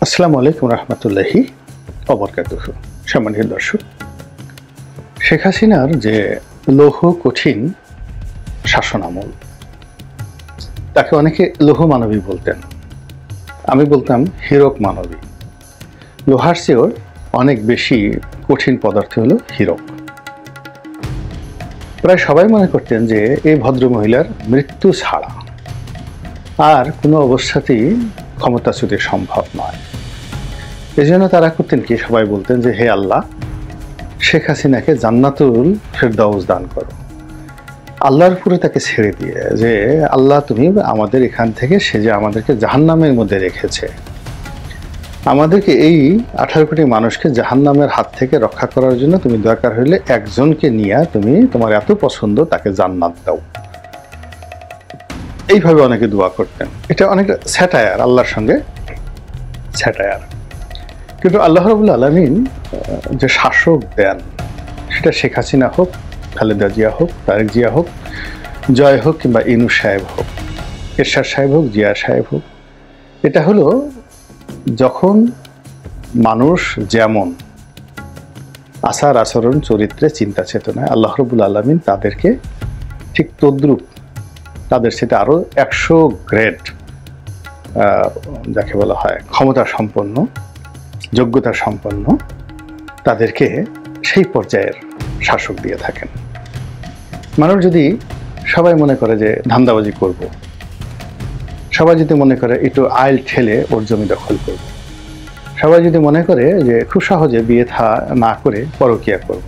আসসালামু আলাইকুম রহমতুল্লাহি ওয়াবারাকাতুহু। সম্মানিত দর্শক, শেখ হাসিনার যে লৌহ কঠিন শাসন আমল, তাকে অনেকে লৌহ মানবী বলতেন, আমি বলতাম হীরক মানবী। লোহার চেয়েও অনেক বেশি কঠিন পদার্থ হলো হীরক। প্রায় সবাই মনে করতেন যে এই ভদ্রমহিলার মৃত্যু ছাড়া আর কোনো অবস্থাতেই ক্ষমতাচ্যুতি সম্ভব নয়। এই জন্য তারা করতেন কি, সবাই বলতেন যে হে আল্লাহ, শেখ হাসিনাকে জান্নাতুল ফেরদাউস দান করো। আল্লাহর উপরে তাকে ছেড়ে দিয়ে যে আল্লাহ, তুমি আমাদের এখান থেকে, সে যে আমাদেরকে জাহান্নামের মধ্যে রেখেছে, আমাদেরকে এই 18 কোটি মানুষকে জাহান্নামের হাত থেকে রক্ষা করার জন্য তুমি দরকার হইলে একজনকে নিয়ে তুমি তোমার এত পছন্দ তাকে জান্নাত দাও। এইভাবে অনেকে দোয়া করতেন। এটা অনেকটা স্যাটায়ার, আল্লাহর সঙ্গে স্যাটায়ার। কিন্তু আল্লাহ রাব্বুল আলামিন যে শাসক দেন, সেটা শেখ হাসিনা হোক, খালেদা জিয়া হোক, তারেক জিয়া হোক, জয় হোক, কিংবা ইনু সাহেব হোক, এরশাদ সাহেব হোক, জিয়া সাহেব হোক, এটা হলো যখন মানুষ যেমন আচার আচরণ, চরিত্রে, চিন্তা চেতনায়, আল্লাহ রাব্বুল আলামিন তাদেরকে ঠিক তদ্রূপ, তাদের সাথে আরো 100 গ্রেড যাকে বলা হয় ক্ষমতা সম্পন্ন, যোগ্যতা সম্পন্ন, তাদেরকে সেই পর্যায়ের শাসক দিয়ে থাকেন। মানুষ যদি সবাই মনে করে যে ধান্দাবাজি করব, সবাই যদি মনে করে একটু আইল ঠেলে ওর জমি দখল করব, সবাই যদি মনে করে যে খুব সহজে বিয়ে না করে পরকীয়া করব,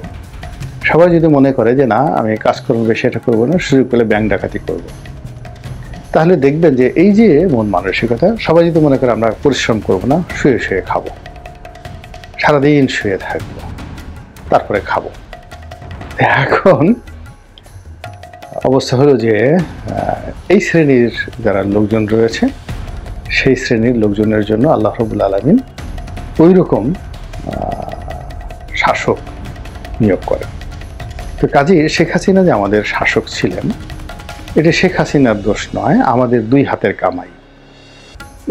সবাই যদি মনে করে যে না আমি কাজকর্ম বেশি এটা করবো না, সুযোগ পেলে ব্যাংক ডাকাতি করব, তাহলে দেখবেন যে এই যে মন মানসিকতা, সবাই যদি মনে করে আমরা পরিশ্রম করব না, শুয়ে শুয়ে খাবো, সারাদিন শুয়ে থাকবো, তারপরে খাবো। এখন অবস্থা হলো যে এই শ্রেণীর যারা লোকজন রয়েছে, সেই শ্রেণীর লোকজনের জন্য আল্লাহ রাব্বুল আলামিন ওই রকম শাসক নিয়োগ করেন। তো কাজেই শেখ হাসিনা যে আমাদের শাসক ছিলেন, এটা শেখ হাসিনার দোষ নয়, আমাদের দুই হাতের কামাই।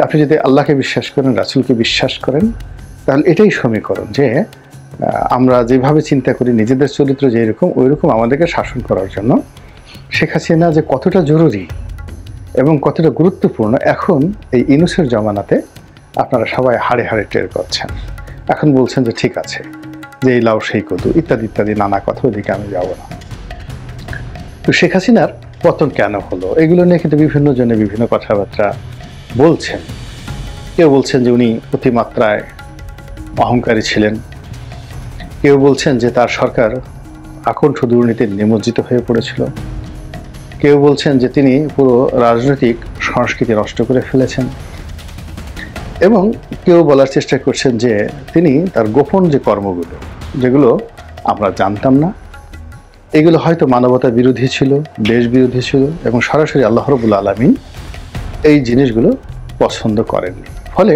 আপনি যদি আল্লাহকে বিশ্বাস করেন, রাসূলকে বিশ্বাস করেন, তাহলে এটাই সমীকরণ যে আমরা যেভাবে চিন্তা করি নিজেদের চরিত্র যেরকম, ওই রকম আমাদেরকে শাসন করার জন্য শেখ হাসিনা যে কতটা জরুরি এবং কতটা গুরুত্বপূর্ণ, এখন এই ইউনূসের জমানাতে আপনারা সবাই হাড়ে হাড়ে টের করছেন। এখন বলছেন যে ঠিক আছে, যে এই লাউ সেই কদু ইত্যাদি ইত্যাদি নানা কথা, ওদিকে আমি যাব না। তো শেখ হাসিনার পতন কেন হলো, এগুলো নিয়ে কিন্তু বিভিন্ন জনে বিভিন্ন কথাবার্তা বলছেন। কেউ বলছেন যে উনি অতিমাত্রায় অহংকারী ছিলেন, কেউ বলছেন যে তার সরকার আকণ্ঠ দুর্নীতির নিমজ্জিত হয়ে পড়েছিল, কেউ বলছেন যে তিনি পুরো রাজনৈতিক সংস্কৃতি নষ্ট করে ফেলেছেন, এবং কেউ বলার চেষ্টা করছেন যে তিনি তার গোপন যে কর্মগুলো, যেগুলো আমরা জানতাম না, এগুলো হয়তো মানবতা বিরোধী ছিল, দেশ বিরোধী ছিল, এবং সরাসরি আল্লাহ রাব্বুল আলামিন এই জিনিসগুলো পছন্দ করেননি। ফলে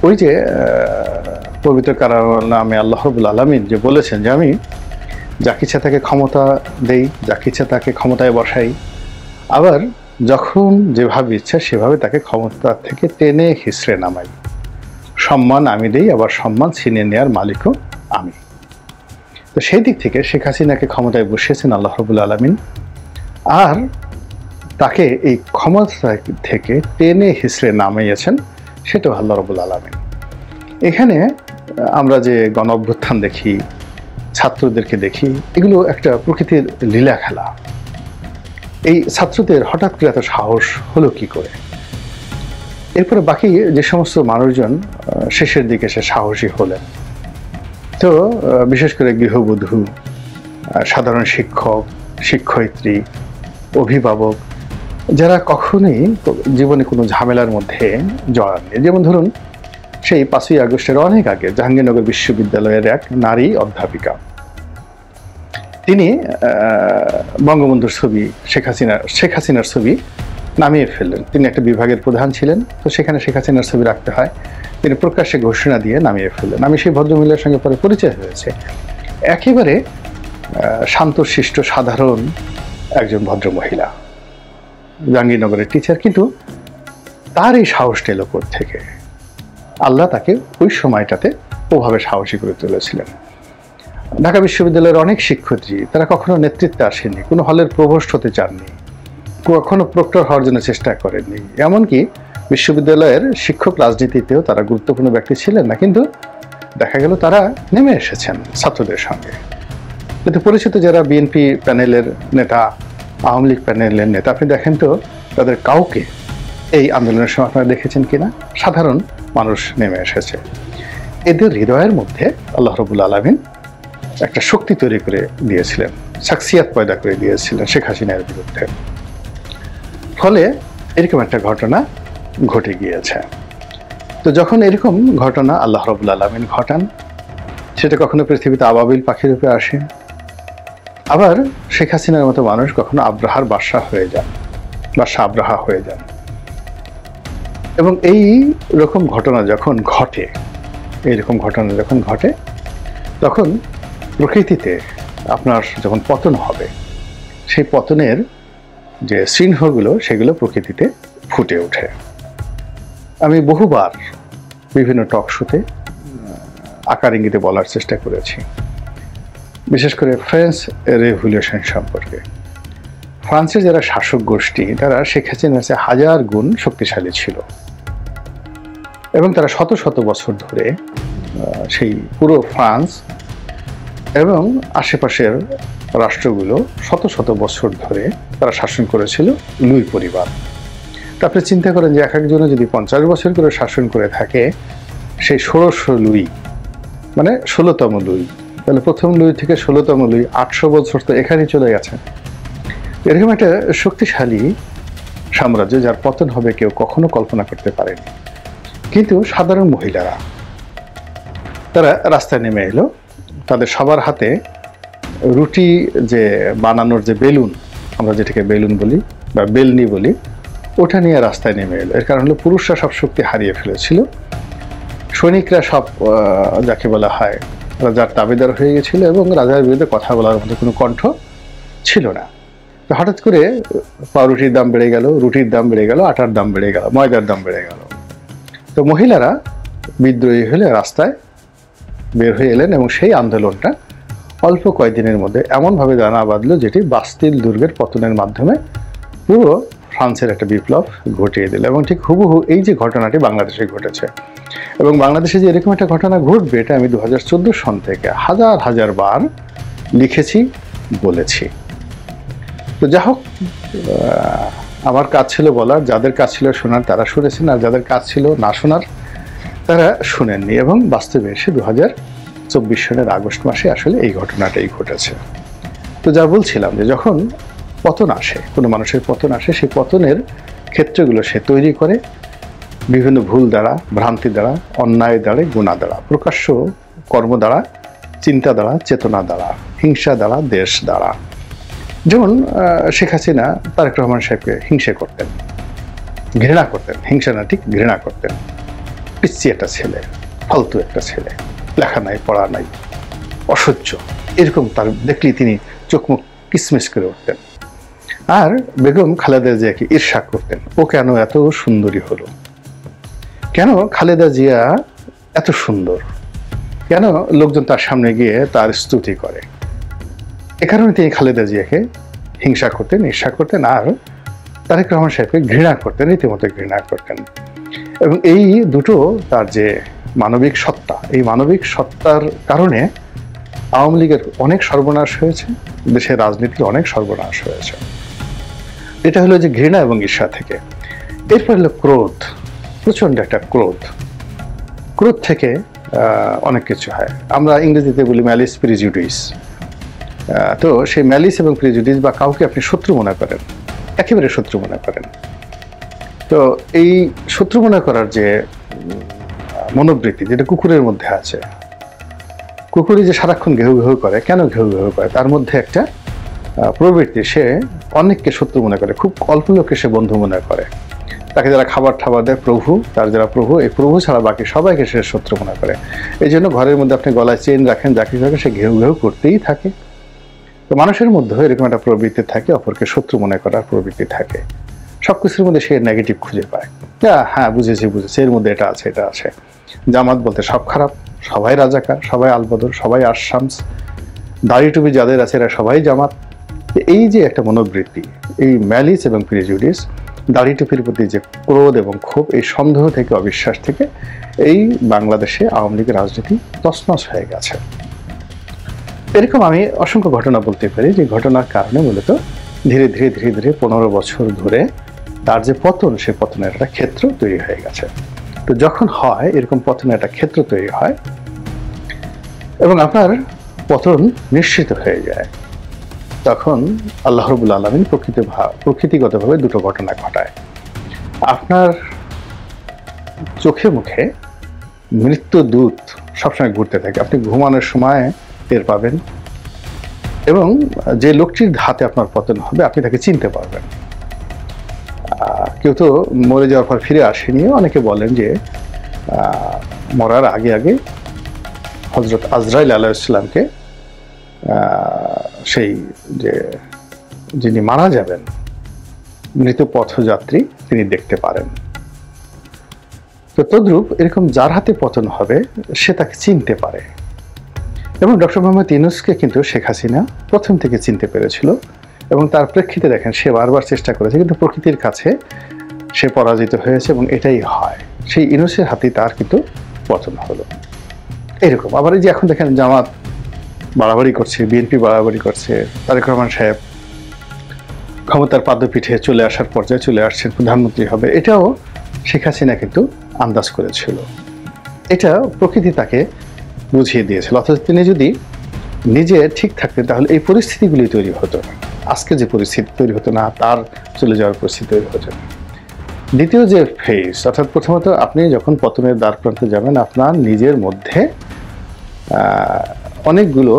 ওই যে পবিত্র কালামে আল্লাহ রাব্বুল আলামিন যে বলেছেন যে আমি যাকে ইচ্ছা তাকে ক্ষমতা দেই, যাকে ইচ্ছা তাকে ক্ষমতায় বসাই, আবার যখন যেভাবে ইচ্ছা সেভাবে তাকে ক্ষমতা থেকে টেনে হিসড়ে নামাই, সম্মান আমি দেই, আবার সম্মান ছিনিয়ে নেওয়ার মালিকও আমি। তো সেই দিক থেকে শেখ হাসিনাকে ক্ষমতায় বসিয়েছেন আল্লাহ রাব্বুল আলামিন, আর তাকে এই ক্ষমতা থেকে টেনে হিসড়ে নামিয়েছেন সেটাও আল্লাহ রাব্বুল আলামিন। এখানে আমরা যে গণ অভ্যুত্থান দেখি, ছাত্রদেরকে দেখি, এগুলো একটা প্রকৃতির লীলা খেলা। এই ছাত্রদের হঠাৎ করে এত সাহস হলো কি করে? এরপরে বাকি যে সমস্ত মানুষজন শেষের দিকে সে সাহসী হলেন, তো বিশেষ করে গৃহবধূ, সাধারণ শিক্ষক, শিক্ষয়িত্রী, অভিভাবক, যারা কখনোই জীবনে কোনো ঝামেলার মধ্যে জড়াননি। যেমন ধরুন, সেই 5ই আগস্টের অনেক আগে জাহাঙ্গীরনগর বিশ্ববিদ্যালয়ের এক নারী অধ্যাপিকা, তিনি বঙ্গবন্ধুর ছবি, শেখ হাসিনার ছবি নামিয়ে ফেললেন। তিনি একটা বিভাগের প্রধান ছিলেন, তো সেখানে শেখ হাসিনার ছবি রাখতে হয়, তিনি প্রকাশ্যে ঘোষণা দিয়ে নামিয়ে ফেললেন। আমি সেই ভদ্রমহিলার সঙ্গে পরে পরিচয় হয়েছে। একেবারে শান্তশিষ্ট সাধারণ একজন ভদ্রমহিলা, জাহাঙ্গীরনগরের টিচার, কিন্তু তার এই সাহসটা এলো কোথা থেকে? আল্লাহ তাকে ওই সময়টাতে ওভাবে সাহসী করে তুলেছিলেন। ঢাকা বিশ্ববিদ্যালয়ের অনেক শিক্ষার্থী তারা কখনো নেতৃত্বে আসেনি, কোনো হলের প্রভোস্ট হতে চাননি, কখনো প্রক্টর হওয়ার জন্য চেষ্টা করেননি, এমনকি বিশ্ববিদ্যালয়ের শিক্ষক রাজনীতিতেও তারা গুরুত্বপূর্ণ ব্যক্তি ছিলেন না, কিন্তু দেখা গেল তারা নেমে এসেছেন ছাত্রদের সঙ্গে। কিন্তু পরিচিত যারা বিএনপি প্যানেলের নেতা, আওয়ামী লীগ প্যানেলের নেতা, আপনি দেখেন তো তাদের কাউকে এই আন্দোলনের সময় আপনারা দেখেছেন কিনা? সাধারণ মানুষ নেমে এসেছে। এদের হৃদয়ের মধ্যে আল্লাহ রাব্বুল আলামিন একটা শক্তি তৈরি করে দিয়েছিলেন, শাখসিয়াত পয়দা করে দিয়েছিলেন শেখ হাসিনার বিরুদ্ধে। ফলে এরকম একটা ঘটনা ঘটে গিয়েছে। তো যখন এরকম ঘটনা আল্লাহ রাব্বুল আলামিন ঘটান, সেটা কখনো পৃথিবীতে আবাবিল পাখির রূপে আসে, আবার শেখ হাসিনার মতো মানুষ কখনো আব্রাহার বাদশা হয়ে যান, বাদশা আব্রাহা হয়ে যান। এবং এই রকম ঘটনা যখন ঘটে, এইরকম ঘটনা যখন ঘটে, তখন প্রকৃতিতে আপনার যখন পতন হবে, সেই পতনের যে চিহ্নগুলো সেগুলো প্রকৃতিতে ফুটে ওঠে। আমি বহুবার বিভিন্ন টক শোতে আকার ইঙ্গিতে বলার চেষ্টা করেছি, বিশেষ করে ফ্রেঞ্চ রেভলিউশন সম্পর্কে। ফ্রান্সের যারা শাসক গোষ্ঠী তারা শেখ হাসিনার চেয়ে 1000 গুণ শক্তিশালী ছিল, এবং তারা শত শত বছর ধরে সেই পুরো ফ্রান্স এবং আশেপাশের রাষ্ট্রগুলো শত শত বছর ধরে তারা শাসন করেছিল লুই পরিবার। তা আপনি চিন্তা করেন যে এক একজনে যদি 50 বছর করে শাসন করে থাকে, সেই 1600 লুই মানে 16তম লুই, তাহলে প্রথম লুই থেকে 16তম লুই 800 বছর তো এখানেই চলে গেছে। এরকম একটা শক্তিশালী সাম্রাজ্য যার পতন হবে কেউ কখনো কল্পনা করতে পারেনি। কিন্তু সাধারণ মহিলারা তারা রাস্তায় নেমে এলো, তাদের সবার হাতে রুটি যে বানানোর যে বেলুন, আমরা যেটাকে বেলুন বলি বা বেলনি বলি, ওটা নিয়ে রাস্তায় নেমে এলো। এর কারণ হলো পুরুষরা সব শক্তি হারিয়ে ফেলেছিল, সৈনিকরা সব যাকে বলা হয় রাজার দাবিদার হয়ে গেছিল, এবং রাজার বিরুদ্ধে কথা বলার মধ্যে কোনো কণ্ঠ ছিল না। তো হঠাৎ করে পাউরুটির দাম বেড়ে গেল, রুটির দাম বেড়ে গেল, আটার দাম বেড়ে গেল, ময়দার দাম বেড়ে গেল। তো মহিলারা বিদ্রোহী হলে রাস্তায় বের হয়ে এলেন, এবং সেই আন্দোলনটা অল্প কয়েকদিনের মধ্যে এমনভাবে দানা বাঁধলো যেটি বাস্তিল দুর্গের পতনের মাধ্যমে পুরো ফ্রান্সের একটা বিপ্লব ঘটিয়ে দিল। এবং ঠিক হুবহু এই যে ঘটনাটি বাংলাদেশে ঘটেছে, এবং বাংলাদেশে যে এরকম একটা ঘটনা ঘটবে এটা আমি 2014 সন থেকে হাজার হাজার বার লিখেছি, বলেছি। তো যা হোক, আমার কাজ ছিল বলার, যাদের কাজ ছিল শোনার তারা শুনেছেন, আর যাদের কাজ ছিল না শোনার তারা শুনেননি। এবং বাস্তবে এসে 2024 সনের আগস্ট মাসে আসলে এই ঘটনাটাই ঘটেছে। তো যা বলছিলাম যে যখন পতন আসে, কোনো মানুষের পতন আসে, সেই পতনের ক্ষেত্রগুলো সে তৈরি করে বিভিন্ন ভুল দ্বারা, ভ্রান্তি দ্বারা, অন্যায় দ্বারা, গুণা দ্বারা, প্রকাশ্য কর্ম দ্বারা, চিন্তা দ্বারা, চেতনা দ্বারা, হিংসা দ্বারা, দেশ দ্বারা। যেমন শেখ হাসিনা তারেক রহমান সাহেবকে হিংসে করতেন, ঘৃণা করতেন, হিংসা না ঠিক ঘৃণা করতেন। পিচ্ছি একটা ছেলে, ফালতু একটা ছেলে, লেখা নাই, পড়া নাই, অসহ্য, এরকম তার দেখলেই তিনি চোখ মুখ কিসমিস করে উঠতেন। আর বেগম খালেদা জিয়াকে ঈর্ষা করতেন, ও কেন এত সুন্দরী হলো, কেন খালেদা জিয়া এত সুন্দর, কেন লোকজন তার সামনে গিয়ে তার স্তুতি করে। এ কারণে তিনি খালেদা জিয়াকে হিংসা করতেন, ঈর্ষা করতেন, আর তারেক রহমান সাহেবকে ঘৃণা করতেন, রীতিমতো ঘৃণা করতেন। এবং এই দুটো তার যে মানবিক সত্তা, এই মানবিক সত্তার কারণে আওয়ামী লীগের অনেক সর্বনাশ হয়েছে, দেশের রাজনীতির অনেক সর্বনাশ হয়েছে। এটা হলো যে ঘৃণা এবং ঈর্ষা থেকে। এরপর হলো ক্রোধ, প্রচণ্ড একটা ক্রোধ। ক্রোধ থেকে অনেক কিছু হয়, আমরা ইংরেজিতে বলি ম্যালিস প্রিজুডিস। তো সেই ম্যালিস এবং প্রিজুডিস, বা কাউকে আপনি শত্রু মনে করেন, একেবারে শত্রু মনে করেন, তো এই শত্রু মনে করার যে মনোবৃত্তি, যেটা কুকুরের মধ্যে আছে, কুকুরই যে সারাক্ষণ ঘেউ ঘেউ করে, কেন ঘেউ ঘেউ করে, তার মধ্যে একটা প্রবৃত্তি, সে অনেককে শত্রু মনে করে, খুব অল্প লোককে সে বন্ধু মনে করে। তাকে যারা খাবার ঠাবার দেয় প্রভু, তার যারা প্রভু, এই প্রভু ছাড়া বাকি সবাইকে সে শত্রু মনে করে। এই জন্য ঘরের মধ্যে আপনি গলায় চেন রাখেন, যাকে রাখেন, সে ঘেউ ঘেউ করতেই থাকে। তো মানুষের মধ্যে এরকম একটা প্রবৃত্তি থাকে, অপরকে শত্রু মনে করার প্রবৃত্তি থাকে। সব কিছুর মধ্যে সে নেগেটিভ খুঁজে পায়, হ্যাঁ বুঝেছি, এর মধ্যে এটা আছে, এটা আছে। জামাত বলতে সব খারাপ, সবাই রাজাকার, সবাই আলবদর, সবাই আশামস, দাড়ি টুপি যাদের আছে এরা সবাই জামাত। এই যে একটা মনোবৃত্তি, এই ম্যালিস এবং প্রিজুডিস, দাড়ি টুপির প্রতি যে ক্রোধ এবং ক্ষোভ, এই সন্দেহ থেকে, অবিশ্বাস থেকে এই বাংলাদেশে আওয়ামী লীগের রাজনীতি তছনছ হয়ে গেছে। এরকম আমি অসংখ্য ঘটনা বলতে পারি, যে ঘটনার কারণে মূলত ধীরে ধীরে ধীরে ধীরে 15 বছর ধরে তার যে পতন, সে পতনের একটা ক্ষেত্র তৈরি হয়ে গেছে। তো যখন হয় এরকম পতনের একটা ক্ষেত্র তৈরি হয় এবং আপনার পতন নিশ্চিত হয়ে যায়, তখন আল্লাহ রাব্বুল আলামিন প্রকৃতিগতভাবে দুটো ঘটনা ঘটায়। আপনার চোখে মুখে মৃত্যু দূত সবসময় ঘুরতে থাকে, আপনি ঘুমানোর সময় টের পাবেন, এবং যে লোকটির হাতে আপনার পতন হবে আপনি তাকে চিনতে পারবেন। কেউ তো মরে যাওয়ার পর ফিরে আসেনি। অনেকে বলেন যে মরার আগে আগে হযরত আজরাইল আলাইহিস সালামকে সেই যে যিনি মারা যাবেন, মৃত পথযাত্রী, তিনি দেখতে পারেন। তো তদ্রূপ এরকম যার হাতে পতন হবে সে তাকে চিনতে পারে, এবং ডক্টর মোহাম্মদ ইউনূসকে কিন্তু শেখ হাসিনা প্রথম থেকে চিনতে পেরেছিল, এবং তার প্রেক্ষিতে দেখেন সে বারবার চেষ্টা করেছে, কিন্তু প্রকৃতির কাছে সে পরাজিত হয়েছে, এবং এটাই হয়, সেই ইউনূসের হাতেই তার কিন্তু পতন হলো। এরকম আবার এই যে এখন দেখেন জামাত বাড়াবাড়ি করছে, বিএনপি বাড়াবাড়ি করছে, তারেক রহমান সাহেব ক্ষমতার পাদপীঠে চলে আসার পর্যায়ে চলে আসছেন, প্রধানমন্ত্রী হবে, এটাও শেখ হাসিনা কিন্তু আন্দাজ করেছিল। এটা প্রকৃতি তাকে বুঝিয়ে দিয়েছিল। অথচ তিনি যদি নিজে ঠিক থাকতেন তাহলে এই পরিস্থিতিগুলি তৈরি হতো না, আজকে যে পরিস্থিতি তৈরি হতো না, তার চলে যাওয়ার পরিস্থিতি তৈরি হতো না। দ্বিতীয় যে ফেজ, অর্থাৎ প্রথমত আপনি যখন পতনের দ্বার প্রান্তে যাবেন, আপনার নিজের মধ্যে অনেকগুলো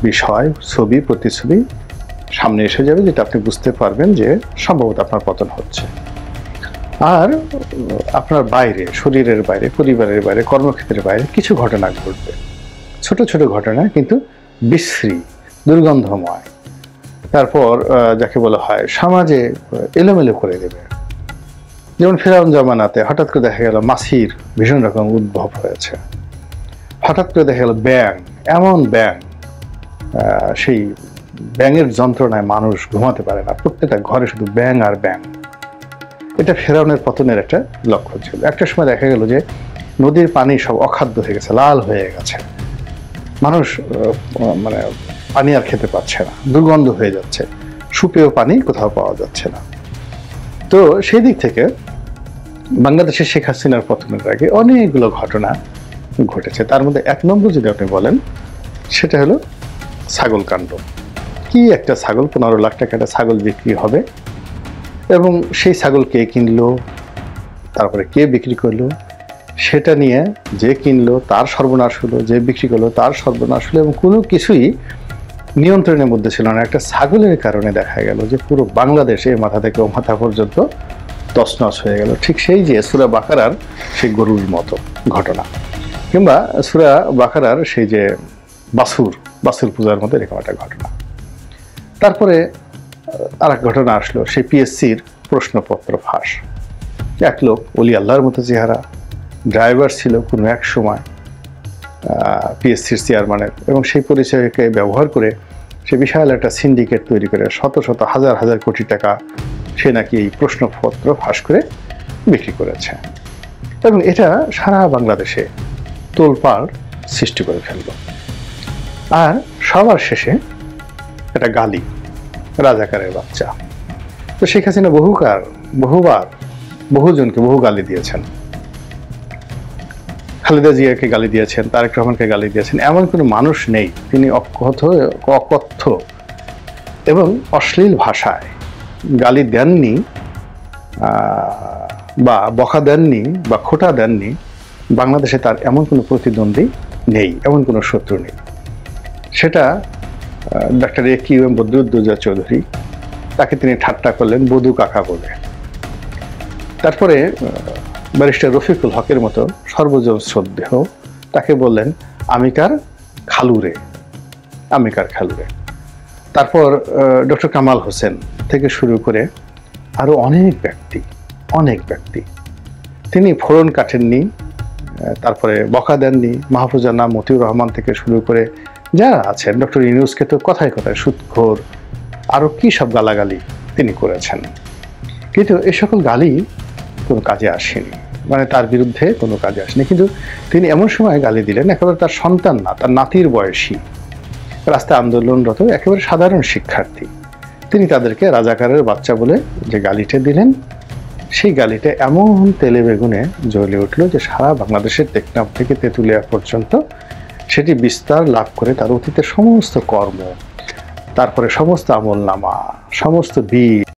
বিষয়, ছবি, প্রতিচ্ছবি সামনে এসে যাবে, যেটা আপনি বুঝতে পারবেন যে সম্ভবত আপনার পতন হচ্ছে। আর আপনার বাইরে, শরীরের বাইরে, পরিবারের বাইরে, কর্মক্ষেত্রের বাইরে কিছু ঘটনা ঘটবে, ছোট ছোট ঘটনা, কিন্তু বিশ্রী, দুর্গন্ধময়, তারপর যাকে বলা হয় সমাজে এলোমেলো করে দেবে। যেমন ফেরাউন জামানাতে হঠাৎ করে দেখা গেল মাছির ভীষণ রকম উদ্ভব হয়েছে, হঠাৎ করে দেখা গেল ব্যাঙ, এমন ব্যাঙ, সেই ব্যাঙের যন্ত্রণায় মানুষ ঘুমাতে পারে না, প্রত্যেকটা ঘরে শুধু ব্যাঙ আর ব্যাঙ। এটা ফেরাউনের পতনের একটা লক্ষণ ছিল। একটা সময় দেখা গেল যে নদীর পানি সব অখাদ্য হয়ে গেছে, লাল হয়ে গেছে, মানুষ মানে পানি আর খেতে পাচ্ছে না, দুর্গন্ধ হয়ে যাচ্ছে, সুপেয় পানি কোথাও পাওয়া যাচ্ছে না। তো সেই দিক থেকে বাংলাদেশের শেখ হাসিনার পতনের আগে অনেকগুলো ঘটনা ঘটেছে। তার মধ্যে 1 নম্বর যদি আপনি বলেন, সেটা হলো ছাগল কাণ্ড। কি একটা ছাগল, 15 লাখ টাকা একটা ছাগল বিক্রি হবে, এবং সেই ছাগল কে কিনলো, তারপরে কে বিক্রি করলো, সেটা নিয়ে যে কিনলো তার সর্বনাশ হলো, যে বিক্রি করলো তার সর্বনাশ হলো, এবং কোনো কিছুই নিয়ন্ত্রণের মধ্যে ছিল না। একটা ছাগলের কারণে দেখা গেল যে পুরো বাংলাদেশে মাথা থেকে ও মাথা পর্যন্ত তছনছ হয়ে গেল। ঠিক সেই যে সূরা বাকারার সেই গরুর মতো ঘটনা, কিংবা সূরা বাকারার সেই যে বাছুর পূজার মতো এরকম একটা ঘটনা। তারপরে আর এক ঘটনা আসলো, সেই পিএসসির প্রশ্নপত্র ফাঁস। এক লোক ওলি আল্লাহর মতো চেহারা, ড্রাইভার ছিল কোনো এক সময় পিএসসির চেয়ারম্যানের, এবং সেই পরিচয়কে ব্যবহার করে সে বিশাল একটা সিন্ডিকেট তৈরি করে শত শত হাজার হাজার কোটি টাকা সে নাকি এই প্রশ্নপত্র ফাঁস করে বিক্রি করেছে, এবং এটা সারা বাংলাদেশে তোলপাড় সৃষ্টি করে ফেলল। আর সবার শেষে একটা গালি, রাজাকারের বাচ্চা। তো শেখ হাসিনা বহুবার বহুজনকে বহু গালি দিয়েছেন, খালেদা জিয়াকে গালি দিয়েছেন, তারেক রহমানকে গালি দিয়েছেন, এমন কোনো মানুষ নেই তিনি অকথ্য এবং অশ্লীল ভাষায় গালি দেননি, বা বকা দেননি, বা খোঁটা দেননি। বাংলাদেশে তার এমন কোনো প্রতিদ্বন্দ্বী নেই, এমন কোনো শত্রু নেই। সেটা ডক্টর AQM বদরুদ্দোজা চৌধুরী, তাকে তিনি ঠাট্টা করলেন বধু কাকা বলে। তারপরে ব্যারিস্টার রফিকুল হকের মতো সর্বজন শ্রদ্ধেয়, তাকে বললেন আমিকার খালুরে। তারপর ডক্টর কামাল হোসেন থেকে শুরু করে আরো অনেক ব্যক্তি তিনি ফোড়ন কাটেননি, তারপরে বকা দেননি। মাহফুজা নাম, মতিউর রহমান থেকে শুরু করে যারা আছেন, ডক্টর ইউনূসকে তো কথায় কথায় সুদখোর আরও কী সব গালাগালি তিনি করেছেন। কিন্তু এ সকল গালি কোনো কাজে আসেনি, মানে তার বিরুদ্ধে কোনো কাজে আসেনি। কিন্তু তিনি এমন সময় গালি দিলেন, একেবারে তার সন্তান না, তার নাতির বয়সী রাস্তায় আন্দোলনরত একেবারে সাধারণ শিক্ষার্থী, তিনি তাদেরকে রাজাকারের বাচ্চা বলে যে গালিটা দিলেন, সেই গালিটা এমন তেলে বেগুনে জ্বলে উঠল যে সারা বাংলাদেশের টেকনাফ থেকে তেঁতুলিয়া পর্যন্ত সেটি বিস্তার লাভ করে তার অতীতের সমস্ত কর্ম, তারপরে সমস্ত আমলনামা, সমস্ত বীর